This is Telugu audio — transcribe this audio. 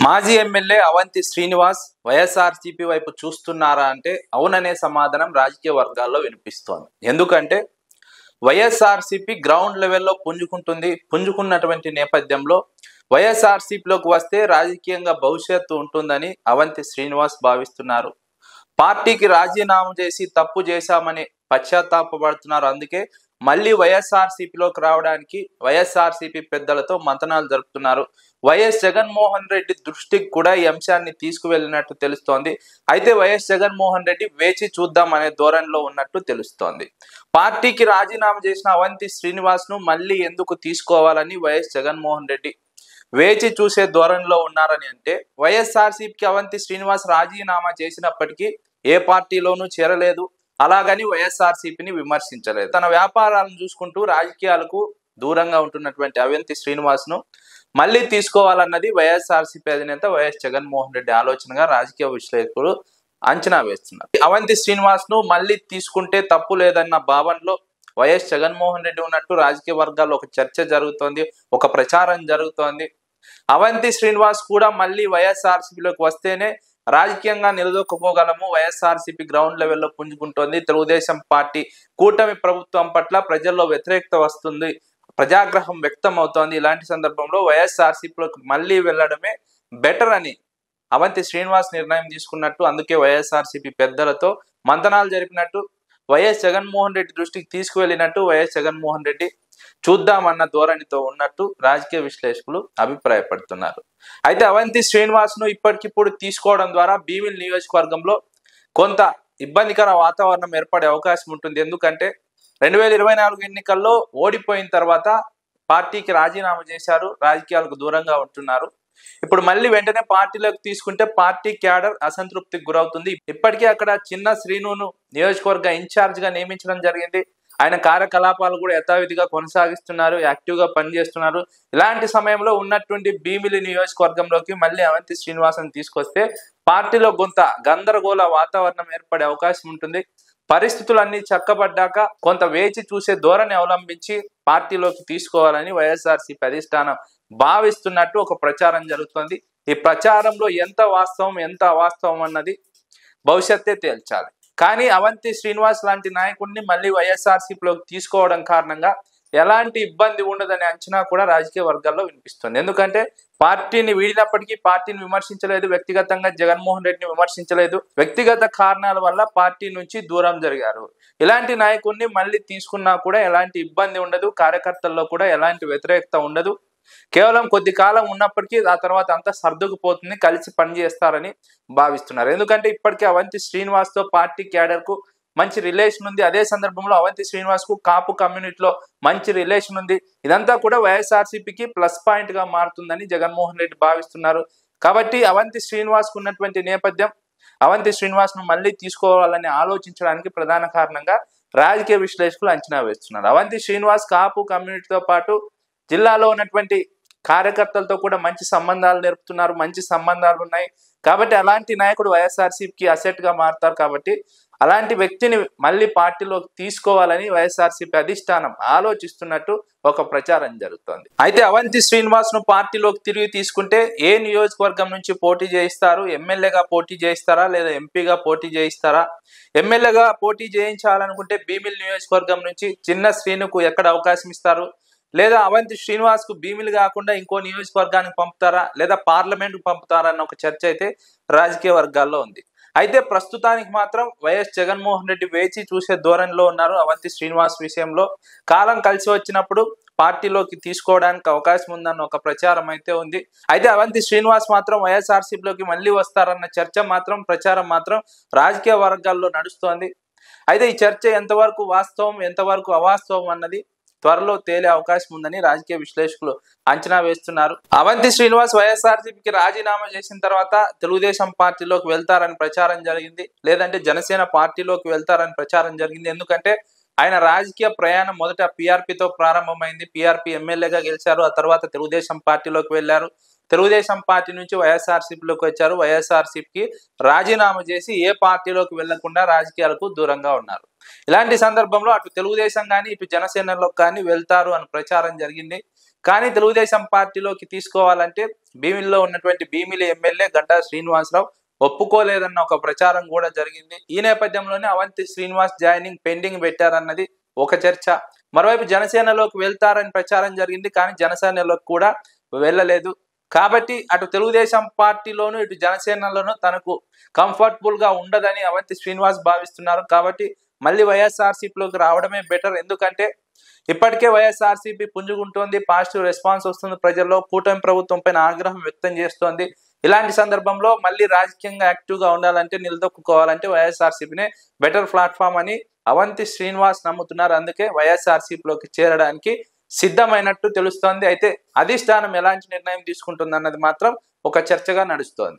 మాజీ ఎమ్మెల్యే అవంతి శ్రీనివాస్ వైఎస్ఆర్సీపీ వైపు చూస్తున్నారా అంటే అవుననే సమాధానం రాజకీయ వర్గాల్లో వినిపిస్తోంది. ఎందుకంటే వైఎస్ఆర్సీపీ గ్రౌండ్ లెవెల్లో పుంజుకున్నటువంటి నేపథ్యంలో వైఎస్ఆర్సీపీలోకి వస్తే రాజకీయంగా భవిష్యత్తు ఉంటుందని అవంతి శ్రీనివాస్ భావిస్తున్నారు. పార్టీకి రాజీనామా చేసి తప్పు చేశామని పశ్చాత్తాపడుతున్నారు. అందుకే మళ్ళీ వైఎస్ఆర్సీపీలోకి రావడానికి వైఎస్ఆర్సీపీ పెద్దలతో మంతనాలు జరుపుతున్నారు. వైఎస్ జగన్మోహన్ రెడ్డి దృష్టికి కూడా ఈ అంశాన్ని తీసుకువెళ్ళినట్టు తెలుస్తోంది. అయితే వైఎస్ జగన్మోహన్ రెడ్డి వేచి చూద్దాం అనే ధోరణిలో ఉన్నట్టు తెలుస్తోంది. పార్టీకి రాజీనామా చేసిన అవంతి శ్రీనివాస్ ను మళ్ళీ ఎందుకు తీసుకోవాలని వైఎస్ జగన్మోహన్ రెడ్డి వేచి చూసే ధోరణిలో ఉన్నారని అంటే, వైఎస్ఆర్సీపీకి అవంతి శ్రీనివాస్ రాజీనామా చేసినప్పటికీ ఏ పార్టీలోనూ చేరలేదు, అలాగని వైఎస్ఆర్సీపీని విమర్శించలేదు. తన వ్యాపారాలను చూసుకుంటూ రాజకీయాలకు దూరంగా ఉంటున్నటువంటి అవంతి శ్రీనివాస్ ను మళ్ళీ తీసుకోవాలన్నది వైఎస్ఆర్సీపీ అధినేత వైఎస్ జగన్మోహన్ రెడ్డి ఆలోచనగా రాజకీయ విశ్లేషకులు అంచనా వేస్తున్నారు. అవంతి శ్రీనివాస్ ను మళ్ళీ తీసుకుంటే తప్పు లేదన్న భావనలో వైఎస్ జగన్మోహన్ రెడ్డి ఉన్నట్టు రాజకీయ వర్గాల్లో ఒక చర్చ జరుగుతోంది, ఒక ప్రచారం జరుగుతోంది. అవంతి శ్రీనివాస్ కూడా మళ్ళీ వైఎస్ఆర్సీపీలోకి వస్తేనే రాజకీయంగా నిలదొక్కుకోగలము, వైఎస్ఆర్సీపీ గ్రౌండ్ లెవెల్లో పుంజుకుంటోంది, తెలుగుదేశం పార్టీ కూటమి ప్రభుత్వం పట్ల ప్రజల్లో వ్యతిరేకత వస్తుంది, ప్రజాగ్రహం వ్యక్తం అవుతోంది. ఇలాంటి సందర్భంలో వైఎస్ఆర్సీపీలోకి మళ్ళీ వెళ్ళడమే బెటర్ అని అవంతి శ్రీనివాస్ నిర్ణయం తీసుకున్నట్టు, అందుకే వైఎస్ఆర్సీపీ పెద్దలతో మంతనాలు జరిపినట్టు, వైఎస్ జగన్మోహన్ రెడ్డి దృష్టికి తీసుకువెళ్ళినట్టు వైఎస్ జగన్మోహన్ రెడ్డి చూద్దామన్న ధోరణితో ఉన్నట్టు రాజకీయ విశ్లేషకులు అభిప్రాయపడుతున్నారు. అయితే అవంతి శ్రీనివాస్ ను ఇప్పటికిప్పుడు తీసుకోవడం ద్వారా భీమిలి నియోజకవర్గంలో కొంత ఇబ్బందికర వాతావరణం ఏర్పడే అవకాశం ఉంటుంది. ఎందుకంటే 2024 ఎన్నికల్లో ఓడిపోయిన తర్వాత పార్టీకి రాజీనామా చేశారు, రాజకీయాలకు దూరంగా ఉంటున్నారు. ఇప్పుడు మళ్ళీ వెంటనే పార్టీలోకి తీసుకుంటే పార్టీ క్యాడర్ అసంతృప్తికి గురవుతుంది. ఇప్పటికే అక్కడ చిన్న శ్రీనును నియోజకవర్గ ఇన్ఛార్జ్ గా నియమించడం జరిగింది. ఆయన కార్యకలాపాలు కూడా యథావిధిగా కొనసాగిస్తున్నారు, యాక్టివ్ గా పనిచేస్తున్నారు. ఇలాంటి సమయంలో ఉన్నటువంటి భీమిలి నియోజకవర్గంలోకి మళ్ళీ అవంతి శ్రీనివాసన్ తీసుకొస్తే పార్టీలో కొంత గందరగోళ వాతావరణం ఏర్పడే అవకాశం ఉంటుంది. పరిస్థితులన్నీ చక్కబడ్డాక కొంత వేచి చూసే ధోరణి అవలంబించి పార్టీలోకి తీసుకోవాలని వైఎస్ఆర్సీపీ అధిష్టానం భావిస్తున్నట్టు ఒక ప్రచారం జరుగుతుంది. ఈ ప్రచారంలో ఎంత వాస్తవం ఎంత అవాస్తవం అన్నది భవిష్యత్తే తేల్చాలి. కానీ అవంతి శ్రీనివాస్ లాంటి నాయకుడిని మళ్ళీ వైఎస్ఆర్సీపీలోకి తీసుకోవడం కారణంగా ఎలాంటి ఇబ్బంది ఉండదనే అంచనా కూడా రాజకీయ వర్గాల్లో వినిపిస్తుంది. ఎందుకంటే పార్టీని వీడినప్పటికీ పార్టీని విమర్శించలేదు, వ్యక్తిగతంగా జగన్మోహన్ రెడ్డిని విమర్శించలేదు, వ్యక్తిగత కారణాల వల్ల పార్టీ నుంచి దూరం జరిగారు. ఇలాంటి నాయకుడిని మళ్ళీ తీసుకున్నా కూడా ఎలాంటి ఇబ్బంది ఉండదు, కార్యకర్తల్లో కూడా ఎలాంటి వ్యతిరేకత ఉండదు. కేవలం కొద్ది కాలం ఉన్నప్పటికీ ఆ తర్వాత అంతా సర్దుకుపోతుంది, కలిసి పనిచేస్తారని భావిస్తున్నారు. ఎందుకంటే ఇప్పటికే అవంతి శ్రీనివాస్ తో పార్టీ క్యాడర్ కు మంచి రిలేషన్ ఉంది. అదే సందర్భంలో అవంతి శ్రీనివాస్ కు కాపు కమ్యూనిటీలో మంచి రిలేషన్ ఉంది. ఇదంతా కూడా వైఎస్ఆర్సీపీకి ప్లస్ పాయింట్ గా మారుతుందని జగన్మోహన్ రెడ్డి భావిస్తున్నారు. కాబట్టి అవంతి శ్రీనివాస్ కు ఉన్నటువంటి నేపథ్యం అవంతి శ్రీనివాస్ ను మళ్ళీ తీసుకోవాలని ఆలోచించడానికి ప్రధాన కారణంగా రాజకీయ విశ్లేషకులు అంచనా వేస్తున్నారు. అవంతి శ్రీనివాస్ కాపు కమ్యూనిటీతో పాటు జిల్లాలో ఉన్నటువంటి కార్యకర్తలతో కూడా మంచి సంబంధాలు నేర్పుతున్నారు, మంచి సంబంధాలు ఉన్నాయి. కాబట్టి అలాంటి నాయకుడు వైఎస్ఆర్సీపీకి అసెట్ గా మారుతారు. కాబట్టి అలాంటి వ్యక్తిని మళ్ళీ పార్టీలోకి తీసుకోవాలని వైఎస్ఆర్సీపీ అధిష్టానం ఆలోచిస్తున్నట్టు ఒక ప్రచారం జరుగుతోంది. అయితే అవంతి శ్రీనివాస్ ను పార్టీలోకి తిరిగి తీసుకుంటే ఏ నియోజకవర్గం నుంచి పోటీ చేయిస్తారు? ఎమ్మెల్యేగా పోటీ చేయిస్తారా లేదా ఎంపీగా పోటీ చేయిస్తారా? ఎమ్మెల్యేగా పోటీ చేయించాలనుకుంటే భీమిలి నియోజకవర్గం నుంచి చిన్న శ్రీనుకు ఎక్కడ అవకాశం ఇస్తారు? లేదా అవంతి శ్రీనివాస్ కు భీమిలి కాకుండా ఇంకో నియోజకవర్గానికి పంపుతారా, లేదా పార్లమెంట్ కు పంపుతారా అన్న ఒక చర్చ అయితే రాజకీయ వర్గాల్లో ఉంది. అయితే ప్రస్తుతానికి మాత్రం వైఎస్ జగన్మోహన్ రెడ్డి వేచి చూసే ధోరణిలో ఉన్నారు. అవంతి శ్రీనివాస్ విషయంలో కాలం కలిసి వచ్చినప్పుడు పార్టీలోకి తీసుకోవడానికి అవకాశం ఉందన్న ఒక ప్రచారం అయితే ఉంది. అయితే అవంతి శ్రీనివాస్ మాత్రం వైఎస్ఆర్సీపీలోకి మళ్ళీ వస్తారన్న చర్చ మాత్రం, ప్రచారం మాత్రం రాజకీయ వర్గాల్లో నడుస్తోంది. అయితే ఈ చర్చ ఎంతవరకు వాస్తవం ఎంతవరకు అవాస్తవం అన్నది త్వరలో తేలే అవకాశం ఉందని రాజకీయ విశ్లేషకులు అంచనా వేస్తున్నారు. అవంతి శ్రీనివాస్ వైఎస్ఆర్సీపీకి రాజీనామా చేసిన తర్వాత తెలుగుదేశం పార్టీలోకి వెళ్తారని ప్రచారం జరిగింది, లేదంటే జనసేన పార్టీలోకి వెళ్తారని ప్రచారం జరిగింది. ఎందుకంటే ఆయన రాజకీయ ప్రయాణం మొదట పీఆర్పీతో ప్రారంభమైంది. పీఆర్పీ ఎమ్మెల్యేగా గెలిచారు, ఆ తర్వాత తెలుగుదేశం పార్టీలోకి వెళ్లారు. తెలుగుదేశం పార్టీ నుంచి వైఎస్ఆర్సీపీలోకి వచ్చారు. వైఎస్ఆర్సీపీకి రాజీనామా చేసి ఏ పార్టీలోకి వెళ్లకుండా రాజకీయాలకు దూరంగా ఉన్నారు. ఇలాంటి సందర్భంలో అటు తెలుగుదేశం కానీ ఇటు జనసేనలో కానీ వెళ్తారు అని ప్రచారం జరిగింది. కానీ తెలుగుదేశం పార్టీలోకి తీసుకోవాలంటే భీమిలిలో ఉన్నటువంటి భీమిలి ఎమ్మెల్యే గంటా శ్రీనివాసరావు ఒప్పుకోలేదన్న ఒక ప్రచారం కూడా జరిగింది. ఈ నేపథ్యంలోనే అవంతి శ్రీనివాస్ జాయినింగ్ పెండింగ్ పెట్టారన్నది ఒక చర్చ. మరోవైపు జనసేనలోకి వెళ్తారని ప్రచారం జరిగింది, కానీ జనసేనలోకి కూడా వెళ్ళలేదు. కాబట్టి అటు తెలుగుదేశం పార్టీలోను ఇటు జనసేనలోను తనకు కంఫర్టబుల్ గా ఉండదని అవంతి శ్రీనివాస్ భావిస్తున్నారు. కాబట్టి మళ్ళీ వైఎస్ఆర్సీపీలోకి రావడమే బెటర్. ఎందుకంటే ఇప్పటికే వైఎస్ఆర్సీపీ పుంజుకుంటోంది, పాజిటివ్ రెస్పాన్స్ వస్తుంది, ప్రజల్లో కూటమి ప్రభుత్వం పైన ఆగ్రహం వ్యక్తం చేస్తోంది. ఇలాంటి సందర్భంలో మళ్ళీ రాజకీయంగా యాక్టివ్ గా ఉండాలంటే, నిలదొక్కుకోవాలంటే వైఎస్ఆర్సీపీనే బెటర్ ప్లాట్ఫామ్ అని అవంతి శ్రీనివాస్ నమ్ముతున్నారు. అందుకే వైఎస్ఆర్సీపీలోకి చేరడానికి సిద్ధమైనట్టు తెలుస్తోంది. అయితే అధిష్టానం ఎలాంటి నిర్ణయం తీసుకుంటుంది అన్నది మాత్రం ఒక చర్చగా నడుస్తోంది.